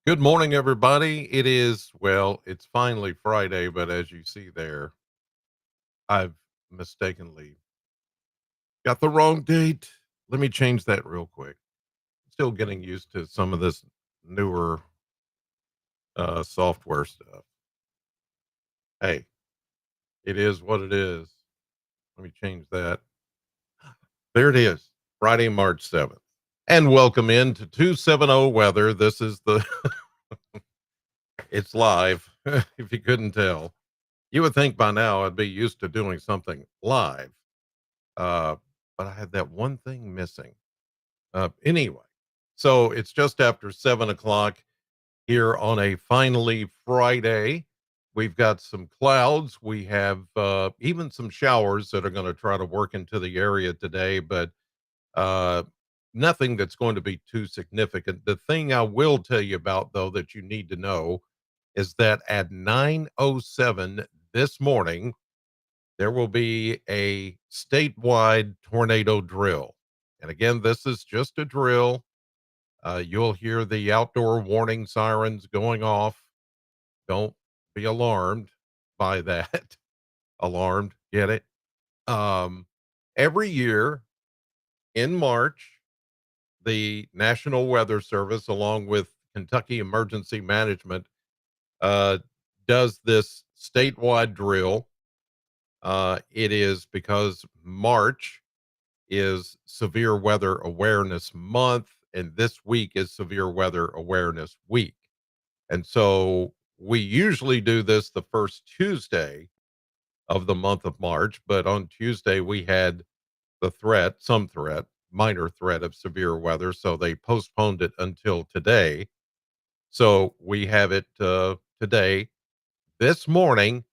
Good morning, everybody. It's finally Friday, but as you see there, I've mistakenly got the wrong date. Let me change that real quick. Still getting used to some of this newer software stuff. Hey, it is what it is. Let me change that. There it is, Friday, March 7th. And welcome in to 270 weather. This is it's live, if you couldn't tell. You would think by now I'd be used to doing something live. Uh, but I had that one thing missing. Anyway, so it's just after 7 o'clock here on a finally Friday. We've got some clouds. We have even some showers that are going to try to work into the area today, but uh, nothing that's going to be too significant. The thing I will tell you about, though, that you need to know is that at 9:07 this morning, there will be a statewide tornado drill. And again, this is just a drill. You'll hear the outdoor warning sirens going off. Don't be alarmed by that. Alarmed, get it? Um, every year in March, the National Weather Service, along with Kentucky Emergency Management, uh, does this statewide drill. It is because March is Severe Weather Awareness Month, and this week is Severe Weather Awareness Week. And so we usually do this the first Tuesday of the month of March, but on Tuesday we had some threat, minor threat of severe weather. So they postponed it until today. So we have it today, this morning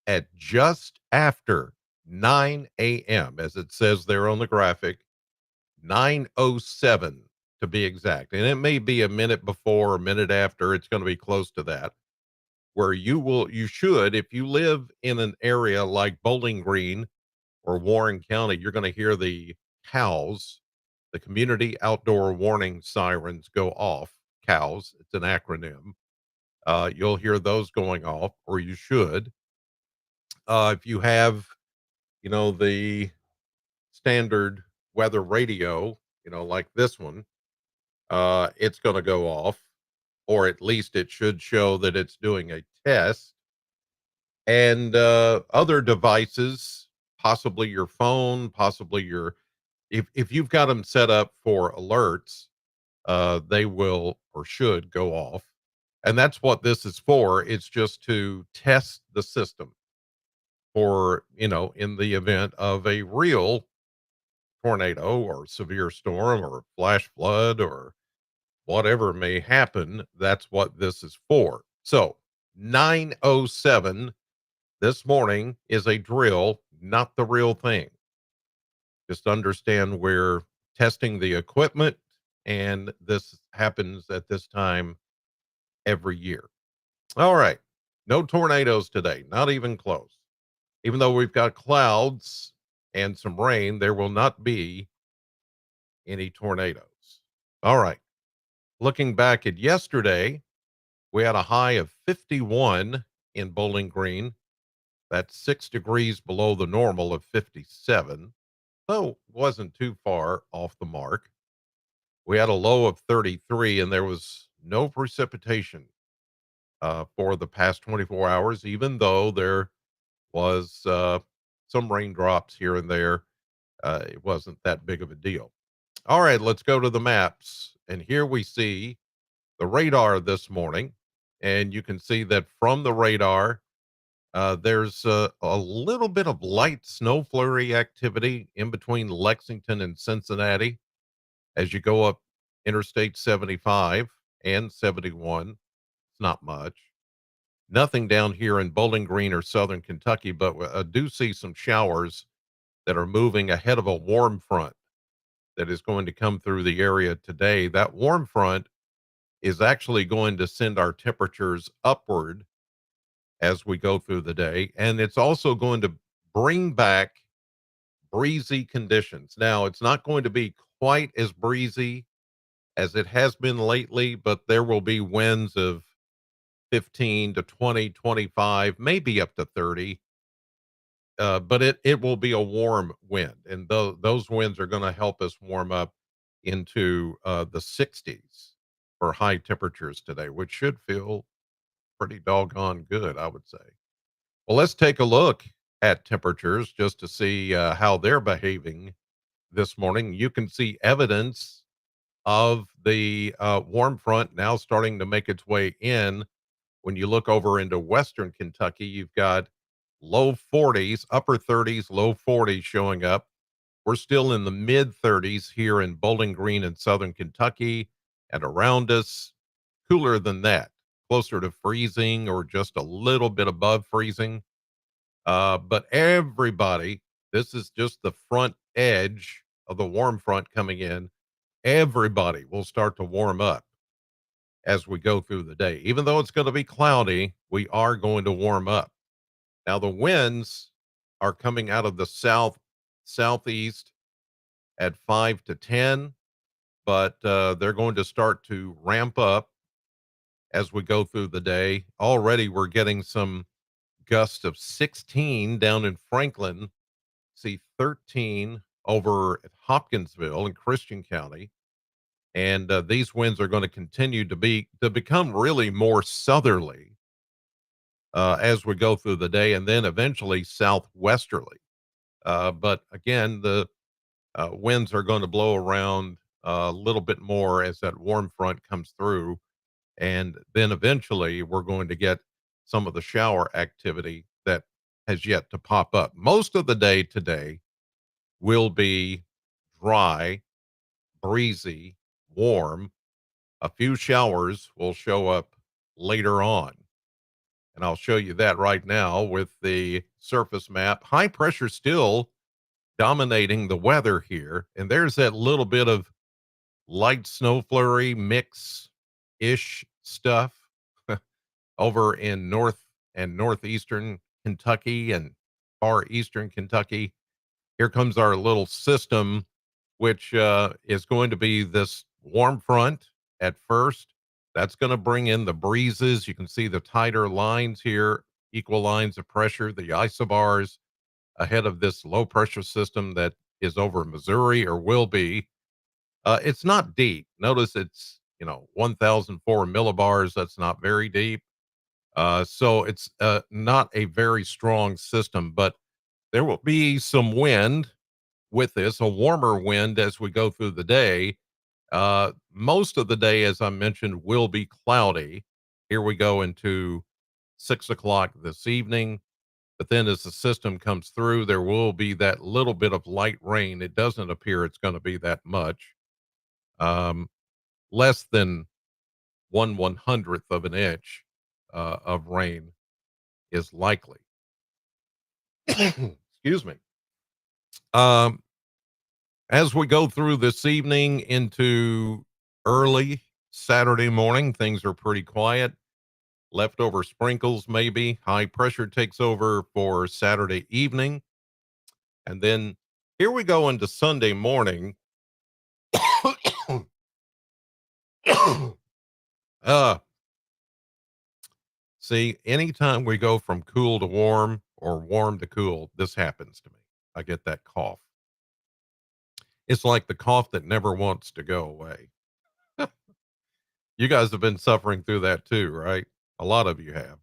at just after 9 a.m., as it says there on the graphic. 9:07 to be exact. And it may be a minute before, a minute after, it's going to be close to that, where you should, if you live in an area like Bowling Green or Warren County, you're going to hear the cows, the community outdoor warning sirens go off. Cows, it's an acronym. You'll hear those going off, or you should. If you have, the standard weather radio, like this one, it's going to go off, or at least it should show that it's doing a test. And other devices, possibly your phone, possibly if you've got them set up for alerts, they will or should go off. And that's what this is for. It's just to test the system for, in the event of a real tornado or severe storm or flash flood or whatever may happen. That's what this is for. So 9:07 this morning is a drill, not the real thing. Just understand we're testing the equipment, and this happens at this time every year. All right. No tornadoes today, not even close. Even though we've got clouds and some rain, there will not be any tornadoes. All right. Looking back at yesterday, we had a high of 51 in Bowling Green. That's 6 degrees below the normal of 57. So wasn't too far off the mark. We had a low of 33, and there was no precipitation for the past 24 hours, even though there was some raindrops here and there. It wasn't that big of a deal. All right, let's go to the maps. And here we see the radar this morning. And you can see that from the radar, there's a little bit of light snow flurry activity in between Lexington and Cincinnati as you go up Interstate 75 and 71. It's not much. Nothing down here in Bowling Green or Southern Kentucky, but I do see some showers that are moving ahead of a warm front that is going to come through the area today. That warm front is actually going to send our temperatures upward as we go through the day. And it's also going to bring back breezy conditions. Now, it's not going to be quite as breezy as it has been lately, but there will be winds of 15 to 20, 25, maybe up to 30. But it will be a warm wind, and those winds are going to help us warm up into the 60s for high temperatures today, which should feel pretty doggone good, I would say. Well, let's take a look at temperatures just to see how they're behaving this morning. You can see evidence of the warm front now starting to make its way in. When you look over into western Kentucky, you've got low 40s, upper 30s, low 40s showing up. We're still in the mid 30s here in Bowling Green in southern Kentucky, and around us, cooler than that, closer to freezing or just a little bit above freezing. But everybody, this is just the front edge of the warm front coming in. Everybody will start to warm up as we go through the day. Even though it's going to be cloudy, we are going to warm up. Now, the winds are coming out of the southeast at 5 to 10, but they're going to start to ramp up as we go through the day. Already, we're getting some gusts of 16 down in Franklin, see 13 over at Hopkinsville in Christian County. And these winds are going to continue to become really more southerly as we go through the day, and then eventually southwesterly. But again, the winds are going to blow around a little bit more as that warm front comes through, and then eventually we're going to get some of the shower activity that has yet to pop up. Most of the day today will be dry, breezy, warm. A few showers will show up later on. And I'll show you that right now with the surface map. High pressure still dominating the weather here. And there's that little bit of light snow flurry mix ish stuff over in north and northeastern Kentucky and far eastern Kentucky. Here comes our little system, which is going to be this warm front at first. That's going to bring in the breezes. You can see the tighter lines here, equal lines of pressure, the isobars ahead of this low pressure system that is over Missouri or will be. It's not deep. Notice it's, 1004 millibars. That's not very deep. So it's not a very strong system, but there will be some wind with this, a warmer wind as we go through the day. Most of the day, as I mentioned, will be cloudy. Here we go into 6 o'clock this evening. But then as the system comes through, there will be that little bit of light rain. It doesn't appear it's going to be that much. Um, Less than 1/100th of an inch of rain is likely. Excuse me. Um, as we go through this evening into early Saturday morning, things are pretty quiet. Leftover sprinkles, maybe. High pressure takes over for Saturday evening. And then here we go into Sunday morning. uh, See, anytime we go from cool to warm or warm to cool, this happens to me. I get that cough. It's like the cough that never wants to go away. You guys have been suffering through that too, right? A lot of you have.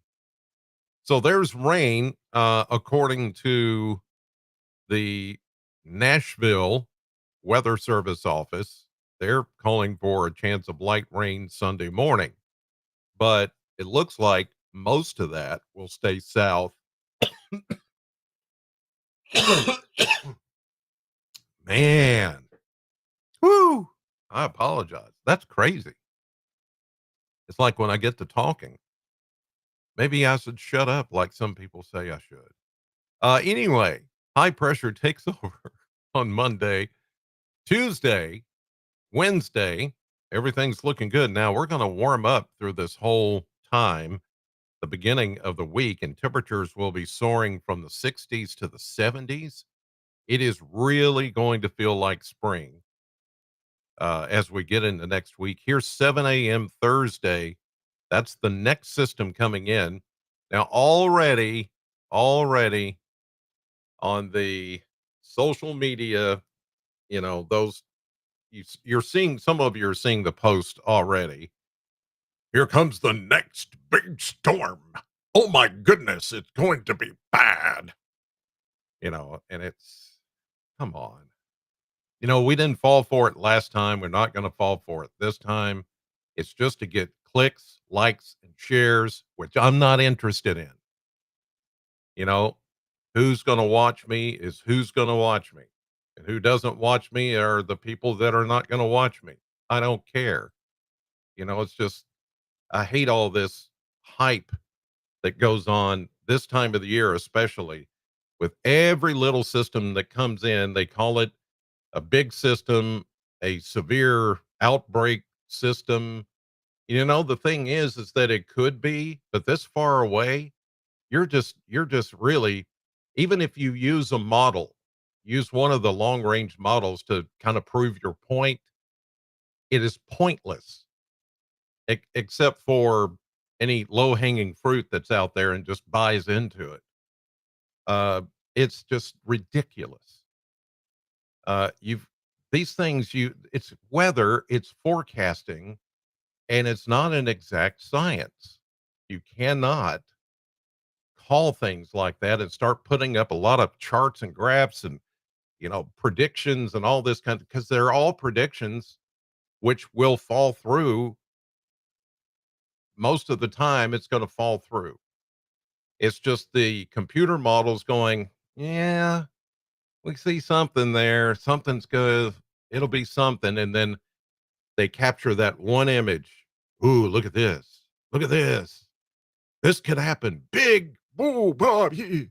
So there's rain, according to the Nashville Weather Service office. They're calling for a chance of light rain Sunday morning, but it looks like most of that will stay south. Man, whoo! I apologize. That's crazy. It's like when I get to talking, maybe I should shut up like some people say I should. Anyway, high pressure takes over on Monday, Tuesday, Wednesday. Everything's looking good. Now we're going to warm up through this whole time, the beginning of the week, and temperatures will be soaring from the 60s to the 70s. It is really going to feel like spring as we get into next week. Here's 7 a.m. Thursday. That's the next system coming in. Now, already on the social media, those you're seeing some of you are seeing the post already. Here comes the next big storm. Oh my goodness, it's going to be bad. And it's come on. We didn't fall for it last time. We're not going to fall for it this time. It's just to get clicks, likes, and shares, which I'm not interested in. You know, who's going to watch me is who's going to watch me. And who doesn't watch me are the people that are not going to watch me. I don't care. It's just, I hate all this hype that goes on this time of the year, especially with every little system that comes in. They call it a big system, a severe outbreak system. The thing is that it could be, but this far away, you're just really, even if you use a model, use one of the long range models to kind of prove your point, it is pointless, except for any low hanging fruit that's out there and just buys into it. Uh, it's just ridiculous. You've these things it's weather, it's forecasting, and it's not an exact science. You cannot call things like that and start putting up a lot of charts and graphs and predictions and all this kind of, because they're all predictions which will fall through. Most of the time it's going to fall through. It's just the computer models going, yeah, we see something there, something's good, it'll be something, and then they capture that one image. Ooh, look at this. Look at this. This could happen. Big. Boo, Bob. And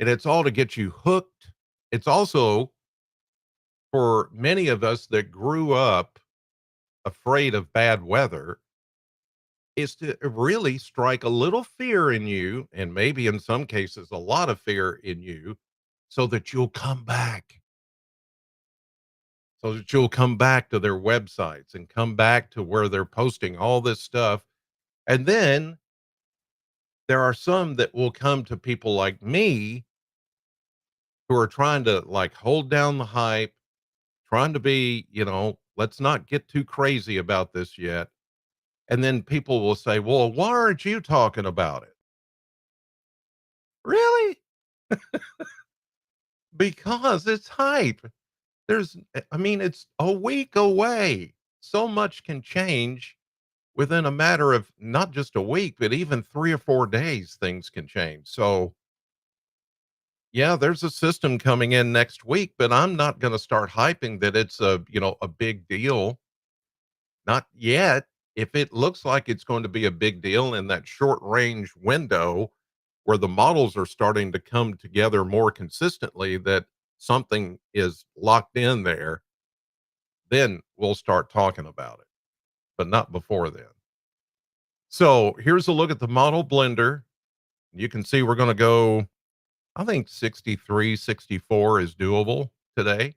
it's all to get you hooked. It's also for many of us that grew up afraid of bad weather, is to really strike a little fear in you, and maybe in some cases, a lot of fear in you, so that you'll come back. So that you'll come back to their websites and come back to where they're posting all this stuff. And then there are some that will come to people like me who are trying to like hold down the hype, trying to be, let's not get too crazy about this yet. And then people will say, well, why aren't you talking about it? Really? Because it's hype. I mean, it's a week away. So much can change within a matter of not just a week, but even 3 or 4 days, things can change. So, yeah, there's a system coming in next week, but I'm not going to start hyping that it's a big deal. Not yet. If it looks like it's going to be a big deal in that short range window where the models are starting to come together more consistently, that something is locked in there, then we'll start talking about it, but not before then. So here's a look at the model blender. You can see we're going to go, I think 63, 64 is doable today.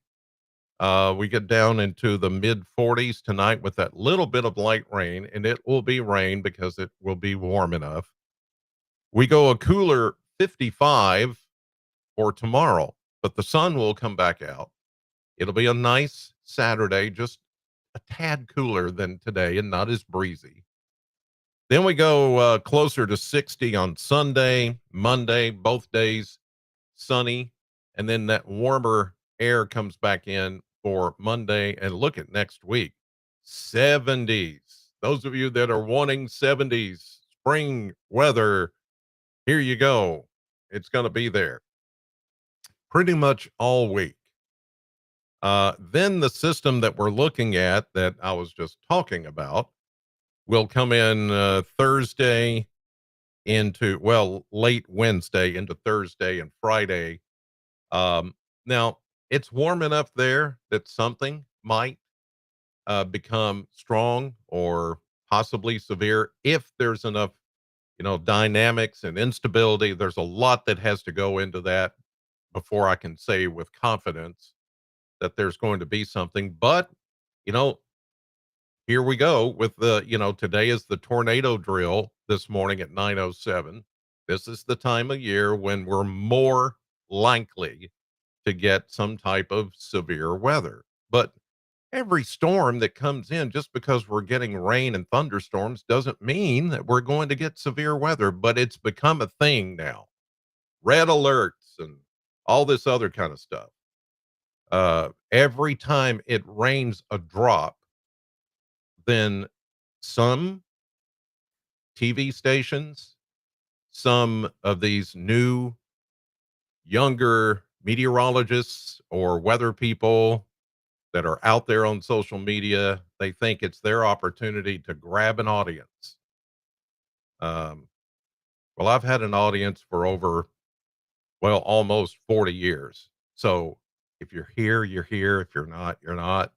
We get down into the mid 40s tonight with that little bit of light rain, and it will be rain because it will be warm enough. We go a cooler 55 for tomorrow, but the sun will come back out. It'll be a nice Saturday, just a tad cooler than today and not as breezy. Then we go closer to 60 on Sunday, Monday, both days sunny. And then that warmer air comes back in for Monday. And look at next week, 70s. Those of you that are wanting 70s spring weather, here you go. It's going to be there pretty much all week. Then the system that we're looking at that I was just talking about will come in Thursday into, well, late Wednesday into Thursday and Friday. Now, it's warm enough there that something might become strong or possibly severe if there's enough, dynamics and instability. There's a lot that has to go into that before I can say with confidence that there's going to be something. But You know, here we go with today is the tornado drill this morning at 9:07. This is the time of year when we're more likely to get some type of severe weather. But every storm that comes in, just because we're getting rain and thunderstorms, doesn't mean that we're going to get severe weather, but it's become a thing now. Red alerts and all this other kind of stuff. Every time it rains a drop, then some TV stations, some of these new younger meteorologists or weather people that are out there on social media, they think it's their opportunity to grab an audience. Um, well, I've had an audience for over, well, almost 40 years. So if you're here, you're here. If you're not, you're not.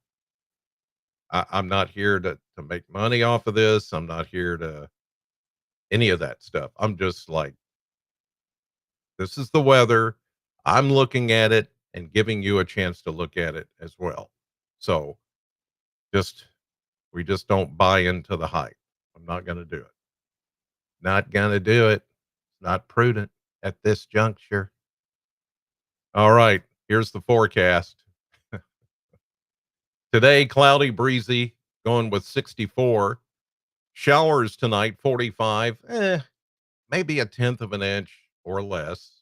I'm not here to make money off of this. I'm not here to any of that stuff. I'm just like, this is the weather. I'm looking at it and giving you a chance to look at it as well. So just, we just don't buy into the hype. I'm not going to do it. Not going to do it. Not prudent at this juncture. All right. Here's the forecast. Today, cloudy, breezy, going with 64. Showers tonight, 45. Maybe a tenth of an inch or less.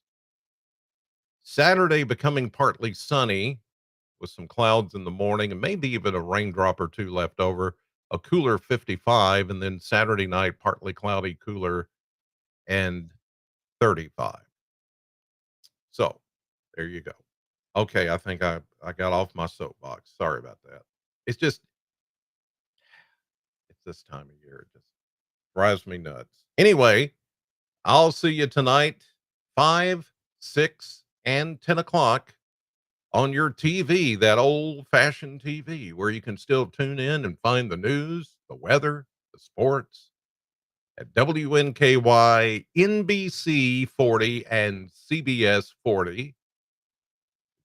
Saturday, becoming partly sunny with some clouds in the morning and maybe even a raindrop or two left over. A cooler 55. And then Saturday night, partly cloudy, cooler, and 35. So there you go. Okay, I think I got off my soapbox. Sorry about that. It's just it's this time of year. It just drives me nuts. Anyway, I'll see you tonight, 5, 6, and 10 o'clock on your TV, that old fashioned TV where you can still tune in and find the news, the weather, the sports at WNKY, NBC 40, and CBS 40.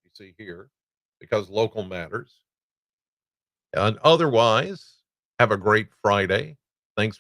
You see here, because local matters. And otherwise, have a great Friday.